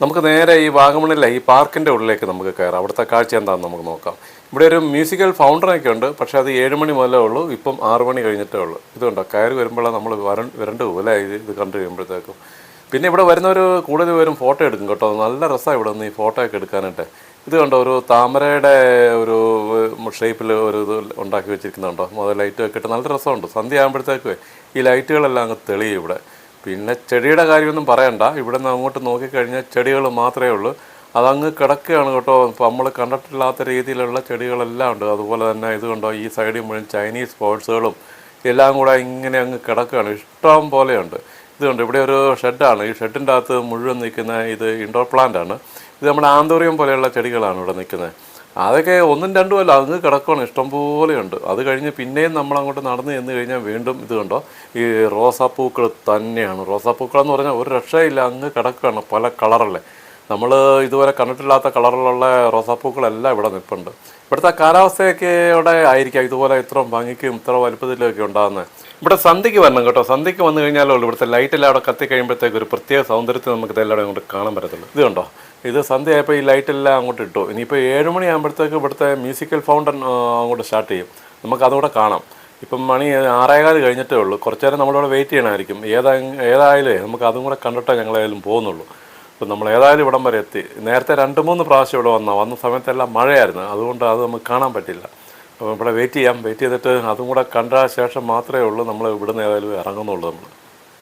നമുക്ക് നേരെ ഈ വാഗമണിലെ ഈ പാർക്കിൻ്റെ ഉള്ളിലേക്ക് നമുക്ക് കയറാം. അവിടുത്തെ കാഴ്ച എന്താണെന്ന് നമുക്ക് നോക്കാം. ഇവിടെ ഒരു മ്യൂസിക്കൽ ഫൗണ്ടനൊക്കെ ഉണ്ട്, പക്ഷേ അത് 7 മണി മുതലേ ഉള്ളൂ. ഇപ്പം 6 മണി കഴിഞ്ഞിട്ടേ ഉള്ളൂ. ഇതുണ്ടോ, കയറി വരുമ്പോഴാണ് നമ്മൾ വരണ്ടു പോകും അല്ലേ ഇത് കണ്ടു കഴിയുമ്പോഴത്തേക്കും. പിന്നെ ഇവിടെ വരുന്നവർ കൂടുതൽ പേരും ഫോട്ടോ എടുക്കും കേട്ടോ. നല്ല രസമാണ് ഇവിടെ നിന്ന് ഈ ഫോട്ടോ ഒക്കെ എടുക്കാനായിട്ട്. ഇത് കണ്ടോ, ഒരു താമരയുടെ ഒരു ഷേപ്പിൽ ഒരു ഇത് ഉണ്ടാക്കി വെച്ചിരിക്കുന്നുണ്ടോ, മുതൽ ലൈറ്റ് ഒക്കെ ഇട്ട് നല്ല രസമുണ്ട്. സന്ധ്യ ആകുമ്പോഴത്തേക്ക് ഈ ലൈറ്റുകളെല്ലാം അങ്ങ് തെളിയും ഇവിടെ. പിന്നെ ചെടിയുടെ കാര്യമൊന്നും പറയണ്ട, ഇവിടെ നിന്ന് അങ്ങോട്ട് നോക്കിക്കഴിഞ്ഞാൽ ചെടികൾ മാത്രമേ ഉള്ളൂ. അതങ്ങ് കിടക്കുകയാണ് കേട്ടോ. ഇപ്പോൾ നമ്മൾ കണ്ടിട്ടില്ലാത്ത രീതിയിലുള്ള ചെടികളെല്ലാം ഉണ്ട്. അതുപോലെ തന്നെ ഇത് കണ്ടോ, ഈ സൈഡിൽ മുഴുവൻ ചൈനീസ് ബേർഡ്സുകളും എല്ലാം കൂടെ ഇങ്ങനെ അങ്ങ് കിടക്കുകയാണ്, ഇഷ്ടം പോലെയുണ്ട്. ഇത് കണ്ടോ, ഇവിടെ ഒരു ഷെഡാണ്. ഈ ഷെഡിൻ്റെ അകത്ത് മുഴുവൻ നിൽക്കുന്ന ഇത് ഇൻഡോർ പ്ലാന്റ് ആണ്. ഇത് നമ്മുടെ ആന്തോറിയം പോലെയുള്ള ചെടികളാണ് ഇവിടെ നിൽക്കുന്നത്. അതൊക്കെ ഒന്നും രണ്ടും അല്ല, അങ്ങ് കിടക്കുകയാണ്, ഇഷ്ടംപോലെയുണ്ട്. അത് കഴിഞ്ഞ് പിന്നെയും നമ്മളങ്ങോട്ട് നടന്ന് ചെന്ന് കഴിഞ്ഞാൽ വീണ്ടും ഇത് കണ്ടോ, ഈ റോസാപ്പൂക്കൾ തന്നെയാണ്. റോസാപ്പൂക്കളെന്ന് പറഞ്ഞാൽ ഒരു രക്ഷയില്ല, അങ്ങ് കിടക്കുകയാണ്, പല കളറല്ലേ. നമ്മൾ ഇതുവരെ കണ്ടിട്ടില്ലാത്ത കളറിലുള്ള റോസാപ്പൂക്കളെല്ലാം ഇവിടെ നിൽപ്പുണ്ട്. ഇവിടുത്തെ കാലാവസ്ഥയൊക്കെ ഇവിടെ ആയിരിക്കാം ഇതുപോലെ ഇത്ര ഭംഗിക്കും ഇത്ര വലുപ്പത്തിലൊക്കെ ഉണ്ടാകുന്നത്. ഇവിടെ സന്ധ്യയ്ക്ക് വരണം കേട്ടോ. സന്ധ്യയ്ക്ക് വന്നു കഴിഞ്ഞാലേ ഉള്ളൂ ഇവിടുത്തെ ലൈറ്റെല്ലാം അവിടെ കത്തി കഴിയുമ്പോഴത്തേക്ക് ഒരു പ്രത്യേക സൗന്ദര്യത്തിൽ നമുക്ക് ഇതെല്ലാം അങ്ങോട്ട് കാണാൻ പറ്റത്തുള്ളൂ. ഇത് കണ്ടോ, ഇത് സന്ധ്യ ആയപ്പോൾ ഈ ലൈറ്റെല്ലാം അങ്ങോട്ട് ഇട്ടു. ഇനിയിപ്പോൾ 7 മണി ആകുമ്പോഴത്തേക്ക് ഇവിടുത്തെ മ്യൂസിക്കൽ ഫൗണ്ടൻ അങ്ങോട്ട് സ്റ്റാർട്ട് ചെയ്യും. നമുക്ക് അതുകൂടെ കാണാം. ഇപ്പം മണി 6:15 കഴിഞ്ഞിട്ടേ ഉള്ളൂ. കുറച്ച് നേരം നമ്മളിവിടെ വെയിറ്റ് ചെയ്യണമായിരിക്കും. ഏതായാലും നമുക്ക് അതും കൂടെ കണ്ടിട്ടേ ഞങ്ങളായാലും പോകുന്നുള്ളൂ. ഇപ്പം നമ്മൾ ഏതായാലും ഇവിടം വരെ എത്തി. നേരത്തെ 2-3 പ്രാവശ്യം ഇവിടെ വന്ന സമയത്തെല്ലാം മഴയായിരുന്നു, അതുകൊണ്ട് അത് നമുക്ക് കാണാൻ പറ്റില്ല. അപ്പോൾ ഇവിടെ വെയിറ്റ് ചെയ്തിട്ട് അതും കൂടെ കണ്ട ശേഷം മാത്രമേ ഉള്ളൂ നമ്മൾ ഇവിടുന്ന് ഏതായാലും ഇറങ്ങുന്നുള്ളൂ നമ്മൾ.